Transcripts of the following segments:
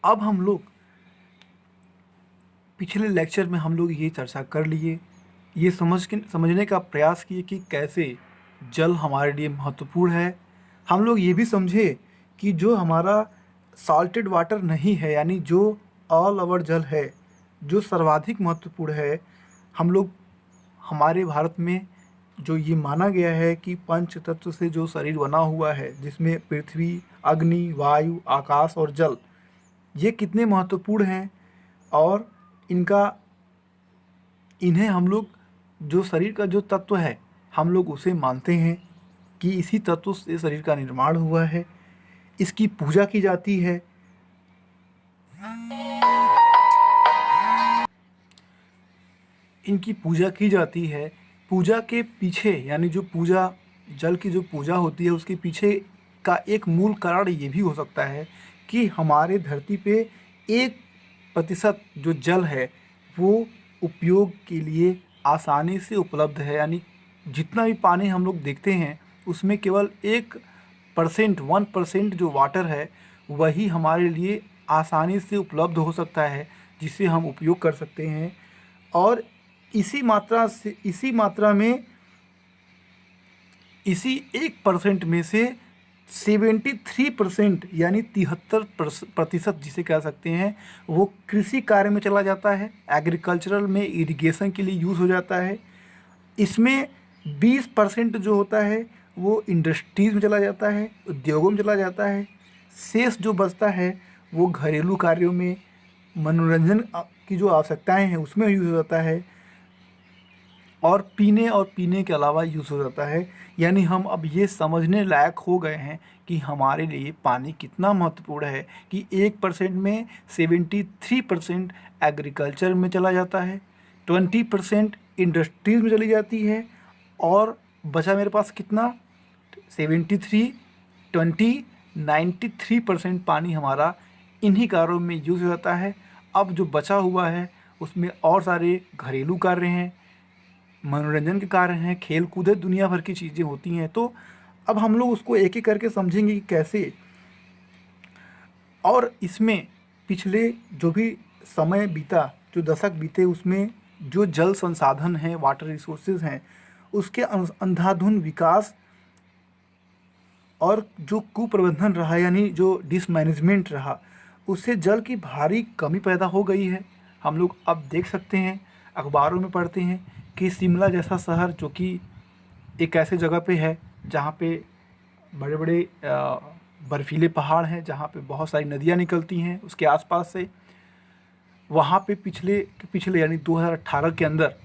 अब हम लोग पिछले लेक्चर में हम लोग ये चर्चा कर लिए, ये समझने का प्रयास किए कि कैसे जल हमारे लिए महत्वपूर्ण है। हम लोग ये भी समझे कि जो हमारा सॉल्टेड वाटर नहीं है, यानी जो ऑल ओवर जल है, जो सर्वाधिक महत्वपूर्ण है, हम लोग हमारे भारत में जो ये माना गया है कि पंच तत्व से जो शरीर बना हुआ है, जिसमें पृथ्वी, अग्नि, वायु, आकाश और जल, ये कितने महत्वपूर्ण हैं। और इनका इन्हें हम लोग, जो शरीर का जो तत्व है, हम लोग उसे मानते हैं कि इसी तत्व से शरीर का निर्माण हुआ है। इसकी पूजा की जाती है। इनकी पूजा की जाती है। पूजा के पीछे, यानी जो पूजा, जल की जो पूजा होती है, उसके पीछे का एक मूल कारण ये भी हो सकता है कि हमारे धरती पे 1% जो जल है वो उपयोग के लिए आसानी से उपलब्ध है। यानी जितना भी पानी हम लोग देखते हैं उसमें केवल 1% जो वाटर है वही हमारे लिए आसानी से उपलब्ध हो सकता है, जिसे हम उपयोग कर सकते हैं। और इसी मात्रा में, इसी 1% में से 73%, यानी 73% जिसे कह सकते हैं, वो कृषि कार्य में चला जाता है, एग्रीकल्चरल में इरिगेशन के लिए यूज़ हो जाता है। इसमें 20% जो होता है वो इंडस्ट्रीज़ में चला जाता है, उद्योगों में चला जाता है। शेष जो बचता है वो घरेलू कार्यों में, मनोरंजन की जो आवश्यकताएं हैं उसमें यूज़ हो जाता है, और पीने के अलावा यूज़ हो जाता है। यानी हम अब ये समझने लायक हो गए हैं कि हमारे लिए पानी कितना महत्वपूर्ण है कि 1% में 73% एग्रीकल्चर में चला जाता है, 20% इंडस्ट्रीज में चली जाती है, और बचा मेरे पास कितना, 73, 20, 93% पानी हमारा इन्हीं कार्यों में यूज़ हो जाता है। अब जो बचा हुआ है उसमें और सारे घरेलू कार्य हैं, मनोरंजन के कार्य हैं, खेल कूद है, दुनिया भर की चीज़ें होती हैं। तो अब हम लोग उसको एक एक करके समझेंगे कि कैसे। और इसमें पिछले जो भी समय बीता, जो दशक बीते, उसमें जो जल संसाधन हैं, वाटर रिसोर्सेज हैं, उसके अंधाधुंध विकास और जो कुप्रबंधन रहा, यानी जो डिसमैनेजमेंट रहा, उससे जल की भारी कमी पैदा हो गई है। हम लोग अब देख सकते हैं, अखबारों में पढ़ते हैं कि शिमला जैसा शहर, जो कि एक ऐसे जगह पे है जहाँ पे बड़े बड़े बर्फीले पहाड़ हैं, जहाँ पे बहुत सारी नदियाँ निकलती हैं उसके आसपास से, वहाँ पे पिछले पिछले यानी 2018 के अंदर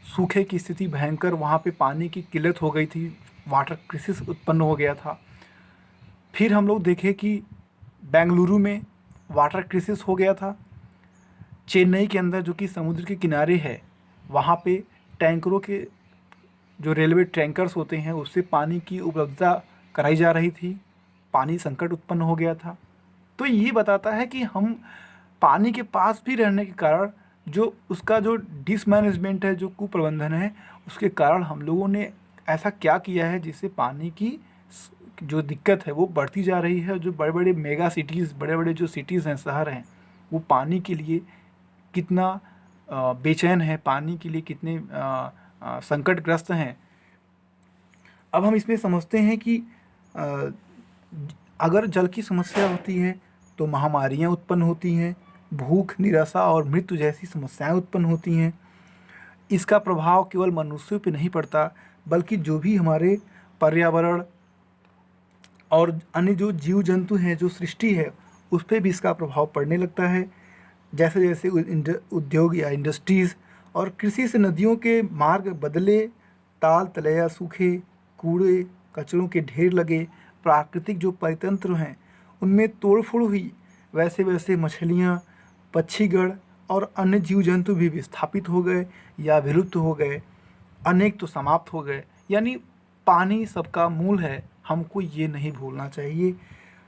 सूखे की स्थिति भयंकर, वहाँ पे पानी की किल्लत हो गई थी, वाटर क्राइसिस उत्पन्न हो गया था। फिर हम लोग देखें कि बेंगलुरु में वाटर क्राइसिस हो गया था। चेन्नई के अंदर, जो कि समुद्र के किनारे है, वहाँ पे टैंकरों के, जो रेलवे टैंकर्स होते हैं, उससे पानी की उपलब्धता कराई जा रही थी, पानी संकट उत्पन्न हो गया था। तो ये बताता है कि हम पानी के पास भी रहने के कारण, जो उसका जो डिसमैनेजमेंट है, जो कुप्रबंधन है, उसके कारण हम लोगों ने ऐसा क्या किया है जिससे पानी की जो दिक्कत है वो बढ़ती जा रही है। जो बड़े बड़े मेगा सिटीज़, बड़े बड़े जो सिटीज़ हैं, शहर हैं, वो पानी के लिए कितना बेचैन है, पानी के लिए कितने संकटग्रस्त हैं। अब हम इसमें समझते हैं कि अ, अगर जल की समस्या होती है तो महामारियाँ उत्पन्न होती हैं, भूख, निराशा और मृत्यु जैसी समस्याएं उत्पन्न होती हैं। इसका प्रभाव केवल मनुष्यों पे नहीं पड़ता, बल्कि जो भी हमारे पर्यावरण और अन्य जो जीव जंतु हैं, जो सृष्टि है, उस पर भी इसका प्रभाव पड़ने लगता है। जैसे जैसे उद्योग या इंडस्ट्रीज़ और कृषि से नदियों के मार्ग बदले, ताल तलैया सूखे, कूड़े कचरों के ढेर लगे, प्राकृतिक जो परितंत्र हैं उनमें तोड़फोड़ हुई, वैसे वैसे मछलियाँ, पक्षीगण और अन्य जीव जंतु भी विस्थापित हो गए या विलुप्त हो गए, अनेक तो समाप्त हो गए। यानी पानी सबका मूल है, हमको ये नहीं भूलना चाहिए।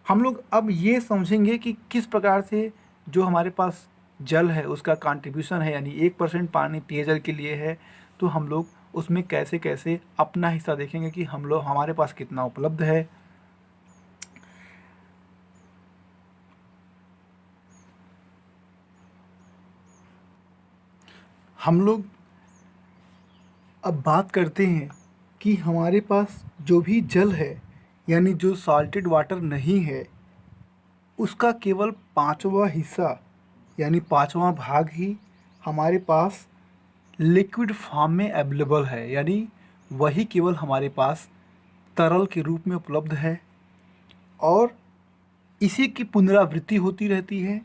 हम लोग अब ये समझेंगे कि किस प्रकार से जो हमारे पास जल है उसका कंट्रीब्यूशन है, यानी 1% पानी पेयजल के लिए है, तो हम लोग उसमें कैसे कैसे अपना हिस्सा देखेंगे कि हम लोग, हमारे पास कितना उपलब्ध है। हम लोग अब बात करते हैं कि हमारे पास जो भी जल है, यानी जो सॉल्टेड वाटर नहीं है, उसका केवल पाँचवा हिस्सा यानी पाँचवा भाग ही हमारे पास लिक्विड फॉर्म में अवेलेबल है, यानी वही केवल हमारे पास तरल के रूप में उपलब्ध है और इसी की पुनरावृत्ति होती रहती है।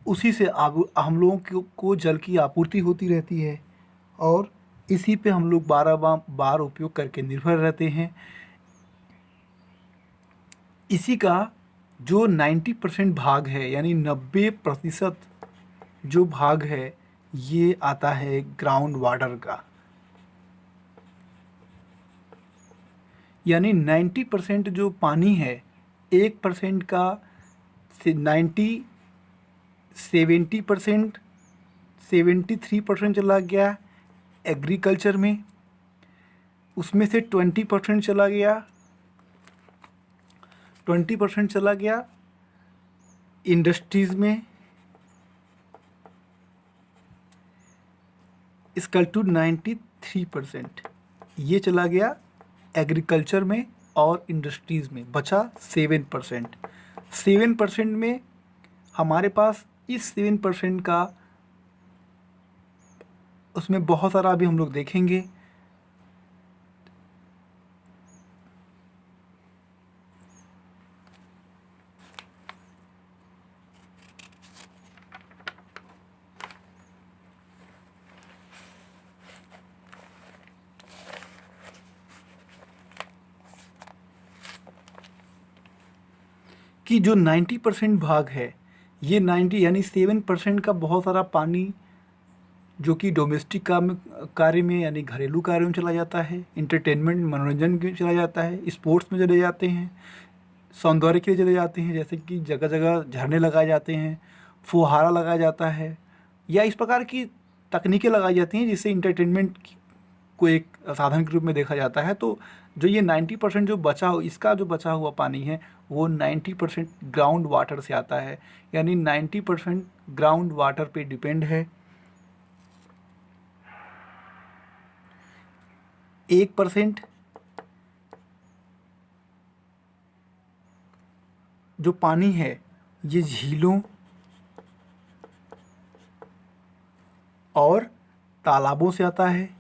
उसी से हम लोगों को जल की आपूर्ति होती रहती है और इसी पे हम लोग बार बार उपयोग करके निर्भर रहते हैं। इसी का जो 90% भाग है, यानी 90% जो भाग है, ये आता है ग्राउंड वाटर का। यानी 90% जो पानी है, 1% का से 70%, 73% चला गया एग्रीकल्चर में, उसमें से 20% चला गया 20% चला गया इंडस्ट्रीज़ में, इसका टू 93% ये चला गया एग्रीकल्चर में और इंडस्ट्रीज़ में, बचा 7%। 7% में हमारे पास इस 7% का, उसमें बहुत सारा अभी हम लोग देखेंगे। कि जो 90% भाग है, ये 90 यानी 7% का बहुत सारा पानी जो कि डोमेस्टिक काम कार्य में यानी घरेलू कार्यों में चला जाता है, इंटरटेनमेंट मनोरंजन में चला जाता है, स्पोर्ट्स में चले जाते हैं, सौंदर्य के लिए चले जाते हैं, जैसे कि जगह जगह झरने लगाए जाते हैं, फुहारा लगाया जाता है, या इस प्रकार की तकनीकें लगाई जाती हैं जिससे इंटरटेनमेंट को एक साधन के रूप में देखा जाता है। तो जो ये 90% जो बचा हो, इसका जो बचा हुआ पानी है, वो 90% ग्राउंड वाटर से आता है, यानी 90% ग्राउंड वाटर पे डिपेंड है। 1% जो पानी है, ये झीलों और तालाबों से आता है।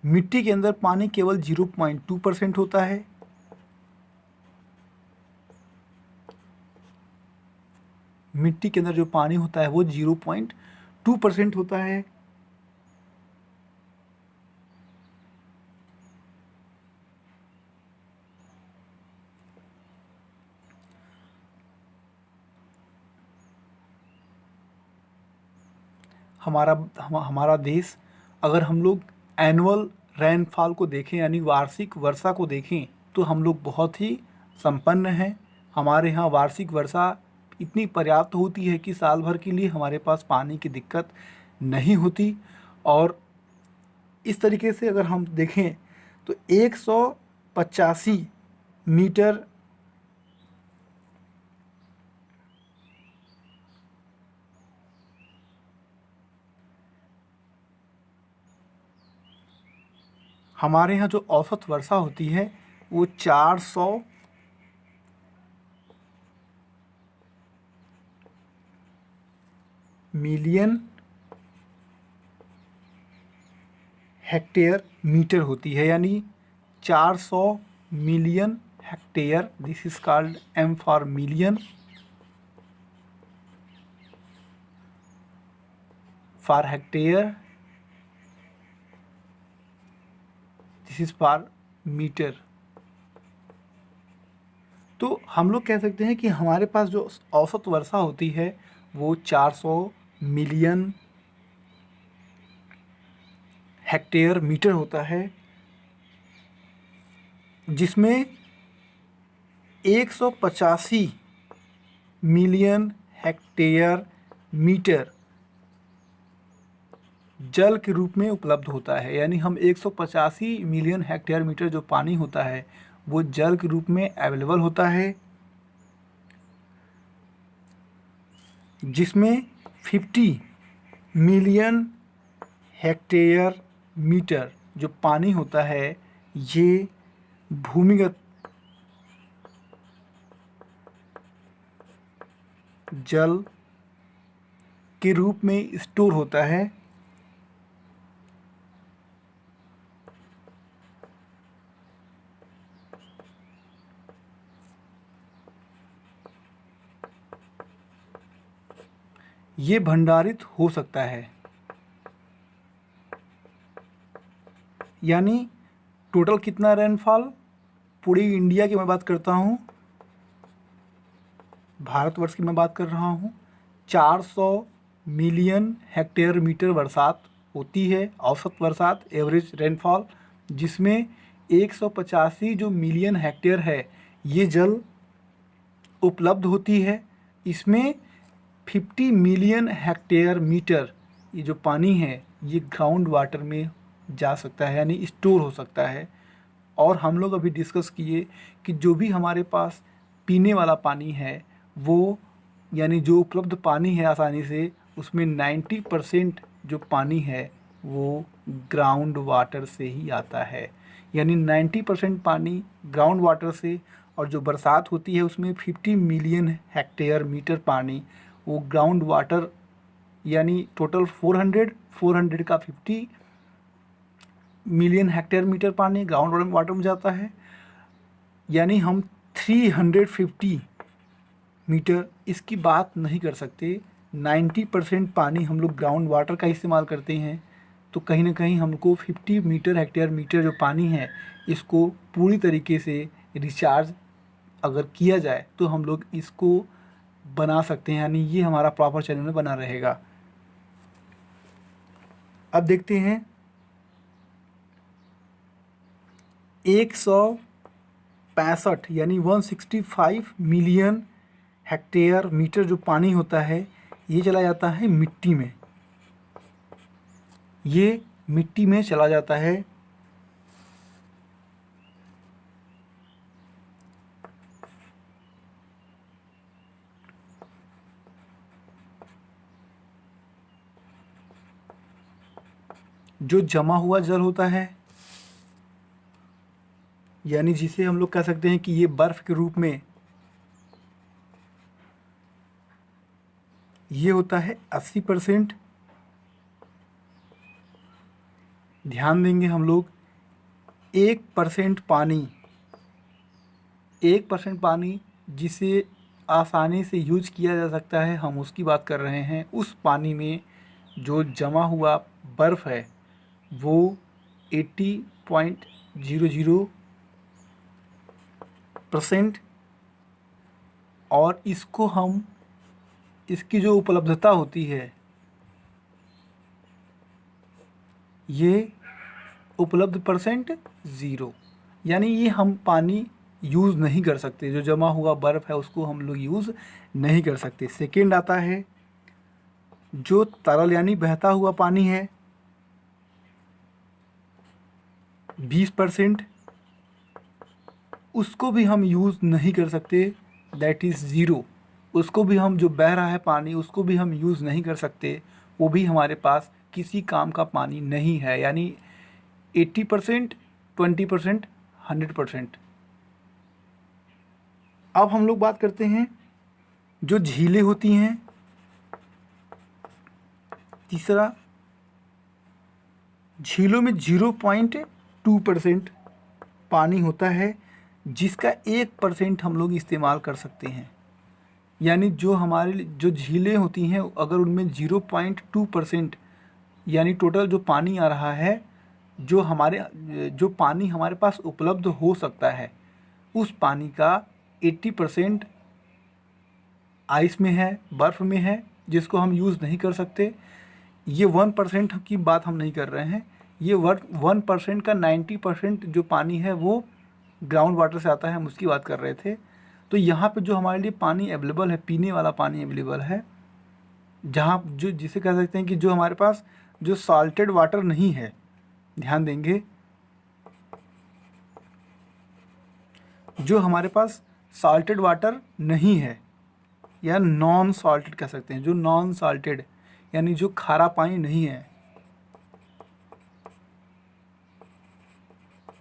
मिट्टी के अंदर पानी केवल 0.2% होता है। मिट्टी के अंदर जो पानी होता है वो 0.2% होता है। हमारा देश, अगर हम लोग एनुअल रेनफॉल को देखें यानी वार्षिक वर्षा को देखें, तो हम लोग बहुत ही संपन्न हैं। हमारे यहाँ वार्षिक वर्षा इतनी पर्याप्त होती है कि साल भर के लिए हमारे पास पानी की दिक्कत नहीं होती। और इस तरीके से अगर हम देखें तो 185 मीटर हमारे यहाँ जो औसत वर्षा होती है वो 400 मिलियन हेक्टेयर मीटर होती है, यानी 400 million hectare. This is called M for million, for hectare this is for metre. तो हम लोग कह सकते हैं कि हमारे पास जो औसत वर्षा होती है वो 400 मिलियन हेक्टेयर मीटर होता है, जिसमें 185 मिलियन हेक्टेयर मीटर जल के रूप में उपलब्ध होता है। यानी हम 185 मिलियन हेक्टेयर मीटर जो पानी होता है वो जल के रूप में अवेलेबल होता है, जिसमें 50 मिलियन हेक्टेयर मीटर जो पानी होता है ये भूमिगत जल के रूप में स्टोर होता है। ये भंडारित हो सकता है। यानी टोटल कितना रेनफॉल, पूरी इंडिया की मैं बात करता हूँ, भारतवर्ष की मैं बात कर रहा हूँ, 400 मिलियन हेक्टेयर मीटर बरसात होती है, औसत बरसात, एवरेज रेनफॉल, जिसमें 185 जो मिलियन हेक्टेयर है ये जल उपलब्ध होती है। इसमें 50 मिलियन हेक्टेयर मीटर ये जो पानी है ये ग्राउंड वाटर में जा सकता है, यानी स्टोर हो सकता है। और हम लोग अभी डिस्कस किए कि जो भी हमारे पास पीने वाला पानी है वो, यानी जो उपलब्ध पानी है आसानी से, उसमें 90% जो पानी है वो ग्राउंड वाटर से ही आता है। यानी 90% पानी ग्राउंड वाटर से, और जो बरसात होती है उसमें 50 मिलियन हेक्टेयर मीटर पानी वो ग्राउंड वाटर, यानी टोटल 400 का 50 मिलियन हेक्टेयर मीटर पानी ग्राउंड वाटर में जाता है। यानी हम 350 मीटर इसकी बात नहीं कर सकते। 90% पानी हम लोग ग्राउंड वाटर का इस्तेमाल करते हैं, तो कहीं ना कहीं हमको 50 मीटर हेक्टेयर मीटर जो पानी है इसको पूरी तरीके से रिचार्ज अगर किया जाए तो हम लोग इसको बना सकते हैं, यानी ये हमारा प्रॉपर चैनल में बना रहेगा। अब देखते हैं 165 यानी 165 मिलियन हेक्टेयर मीटर जो पानी होता है ये चला जाता है मिट्टी में। ये मिट्टी में चला जाता है। जो जमा हुआ जल होता है, यानी जिसे हम लोग कह सकते हैं कि ये बर्फ के रूप में ये होता है 80%। ध्यान देंगे हम लोग 1% पानी, 1% पानी जिसे आसानी से यूज किया जा सकता है, हम उसकी बात कर रहे हैं। उस पानी में जो जमा हुआ बर्फ़ है वो 80.00%, और इसको हम, इसकी जो उपलब्धता होती है ये उपलब्ध परसेंट 0, यानी ये हम पानी यूज़ नहीं कर सकते। जो जमा हुआ बर्फ़ है उसको हम लोग यूज़ नहीं कर सकते। सेकेंड आता है जो तरल यानी बहता हुआ पानी है, 20%, उसको भी हम यूज़ नहीं कर सकते, दैट इज़ 0। उसको भी हम, जो बह रहा है पानी उसको भी हम यूज़ नहीं कर सकते, वो भी हमारे पास किसी काम का पानी नहीं है। यानी 80%, 20%, 100%। अब हम लोग बात करते हैं जो झीलें होती हैं। तीसरा, झीलों में 0.2% पानी होता है जिसका 1% हम लोग इस्तेमाल कर सकते हैं। यानी जो हमारे जो झीलें होती हैं अगर उनमें 0.2% यानी टोटल जो पानी आ रहा है, जो पानी हमारे पास उपलब्ध हो सकता है, उस पानी का 80% आइस में है, बर्फ़ में है, जिसको हम यूज़ नहीं कर सकते। ये 1% की बात हम नहीं कर रहे हैं। ये 1% का 90% जो पानी है वो ग्राउंड वाटर से आता है, हम उसकी बात कर रहे थे। तो यहाँ पे जो हमारे लिए पानी अवेलेबल है, पीने वाला पानी अवेलेबल है, जहाँ जो जिसे कह सकते हैं कि जो हमारे पास जो साल्टेड वाटर नहीं है, ध्यान देंगे, जो हमारे पास साल्टेड वाटर नहीं है या नॉन साल्टेड कह सकते हैं, जो नॉन साल्टेड यानी जो खारा पानी नहीं है,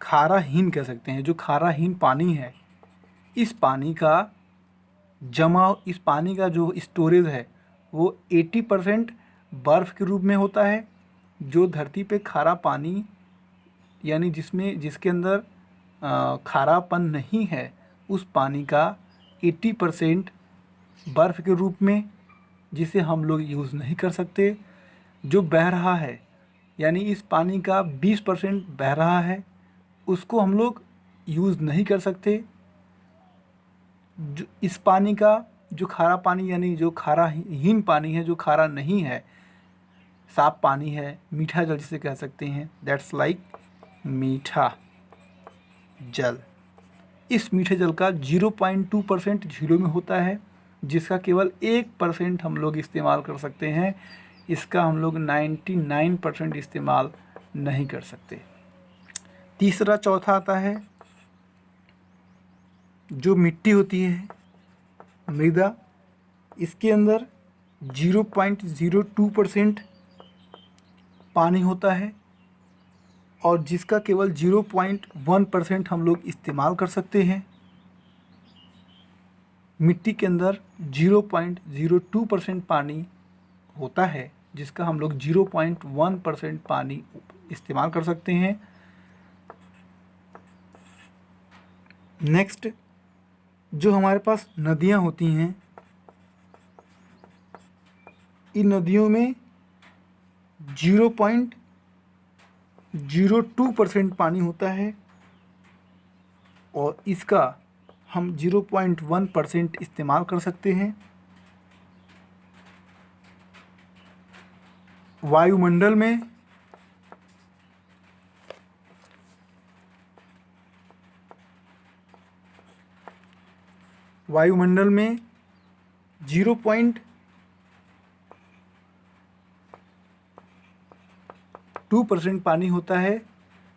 खाराहीन कह सकते हैं, जो खाराहीन पानी है, इस पानी का इस पानी का जो स्टोरेज है वो 80% बर्फ़ के रूप में होता है। जो धरती पे खारा पानी यानी जिसके अंदर खारापन नहीं है, उस पानी का 80% बर्फ़ के रूप में, जिसे हम लोग यूज़ नहीं कर सकते। जो बह रहा है यानी इस पानी का 20% बह रहा है, उसको हम लोग यूज़ नहीं कर सकते। जो इस पानी का जो खारा पानी यानी जो खाराहीन पानी है, जो खारा नहीं है, साफ पानी है, मीठा जल जिसे कह सकते हैं, दैट्स लाइक मीठा जल। इस मीठे जल का 0.2% झीलों में होता है, जिसका केवल 1% हम लोग इस्तेमाल कर सकते हैं। इसका हम लोग 99% इस्तेमाल नहीं कर सकते। तीसरा चौथा आता है जो मिट्टी होती है, मृदा। इसके अंदर 0.02% पानी होता है और जिसका केवल 0.1% हम लोग इस्तेमाल कर सकते हैं। मिट्टी के अंदर 0.02% पानी होता है, जिसका हम लोग 0.1% पानी इस्तेमाल कर सकते हैं। नेक्स्ट, जो हमारे पास नदियाँ होती हैं, इन नदियों में 0.02% पानी होता है और इसका हम 0.1% इस्तेमाल कर सकते हैं। वायुमंडल में वायुमंडल में 0.2% पानी होता है,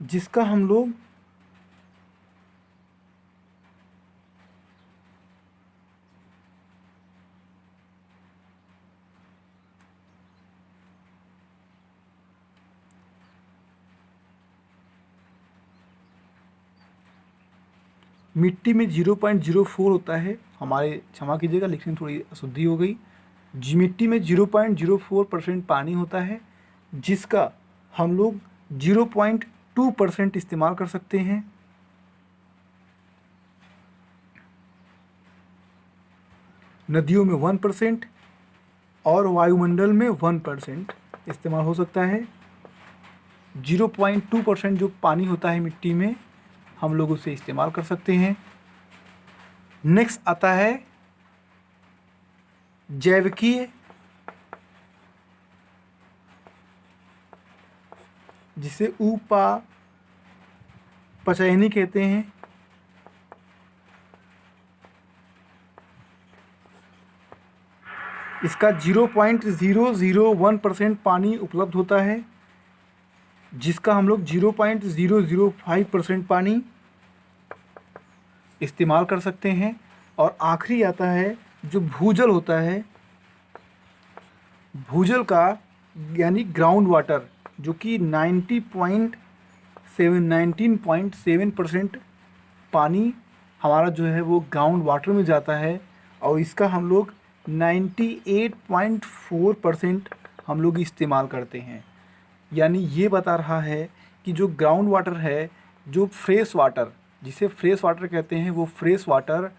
जिसका हम लोग मिट्टी में 0.04 होता है, हमारे क्षमा कीजिएगा लिखने में थोड़ी अशुद्धि हो गई। मिट्टी में 0.04% पानी होता है, जिसका हम लोग 0.2% इस्तेमाल कर सकते हैं। नदियों में 1% और वायुमंडल में 1% इस्तेमाल हो सकता है। 0.2% जो पानी होता है मिट्टी में, हम लोग उसे इस्तेमाल कर सकते हैं। नेक्स्ट आता है जैविकीय, जिसे उपापचयनी कहते हैं। इसका 0.001% पानी उपलब्ध होता है, जिसका हम लोग 0.005% पानी इस्तेमाल कर सकते हैं। और आखिरी आता है जो भूजल होता है, भूजल का यानी ग्राउंड वाटर, जो कि 19.7% पानी हमारा जो है वो ग्राउंड वाटर में जाता है और इसका हम लोग 98.4% हम लोग इस्तेमाल करते हैं। यानी ये बता रहा है कि जो ग्राउंड वाटर है, जो फ्रेश वाटर, जिसे फ्रेश वाटर कहते हैं, वो फ्रेश वाटर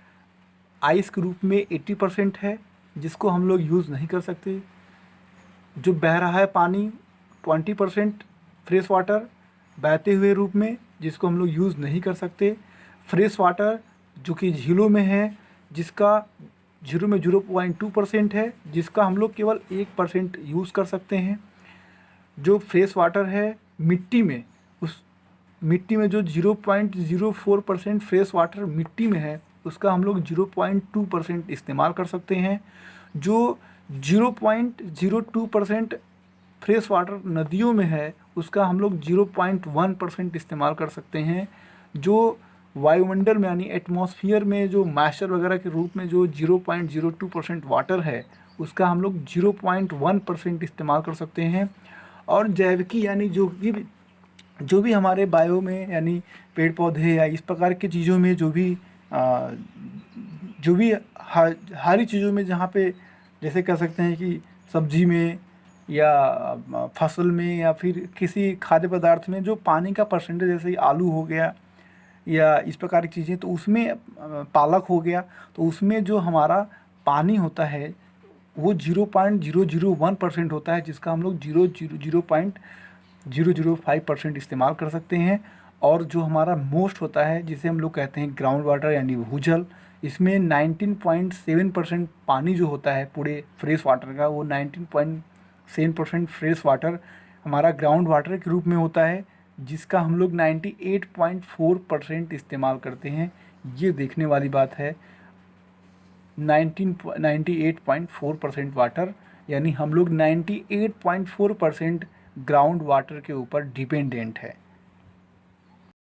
आइस के रूप में 80% है, जिसको हम लोग यूज़ नहीं कर सकते। जो बह रहा है पानी 20% फ्रेश वाटर बहते हुए रूप में, जिसको हम लोग यूज़ नहीं कर सकते। फ्रेश वाटर जो कि झीलों में है, जिसका झीलों में 0.2% है, जिसका हम लोग केवल 1% यूज़ कर सकते हैं। जो फ्रेश वाटर है मिट्टी में, उस मिट्टी में जो 0.04% फ्रेश वाटर मिट्टी में है, उसका हम लोग 0.2% इस्तेमाल कर सकते हैं। जो 0.02% फ्रेश वाटर नदियों में है उसका हम लोग 0.1% इस्तेमाल कर सकते हैं। जो वायुमंडल में यानी एटमॉस्फेयर में जो मॉइस्चर वगैरह के रूप में जो 0.02% वाटर है उसका हम लोग 0.1% इस्तेमाल कर सकते हैं। और जैविकी यानी जो भी हमारे बायो में यानी पेड़ पौधे या इस प्रकार की चीज़ों में आ, जो भी हरी चीज़ों में जहाँ पे जैसे कह सकते हैं कि सब्जी में या फसल में या फिर किसी खाद्य पदार्थ में जो पानी का परसेंटेज जैसे आलू हो गया या इस प्रकार की चीज़ें, तो उसमें पालक हो गया, तो उसमें जो हमारा पानी होता है वो 0.001% होता है, जिसका हम लोग 0.005% इस्तेमाल कर सकते हैं। और जो हमारा मोस्ट होता है जिसे हम लोग कहते हैं ग्राउंड वाटर यानी भूजल, इसमें 19.7% पानी जो होता है पूरे फ्रेश वाटर का, वो 19.7% फ्रेश वाटर हमारा ग्राउंड वाटर के रूप में होता है, जिसका हम लोग 98.4% इस्तेमाल करते हैं। ये देखने वाली बात है। 98.4% वाटर यानी हम लोग 98.4% ग्राउंड वाटर के ऊपर डिपेंडेंट है।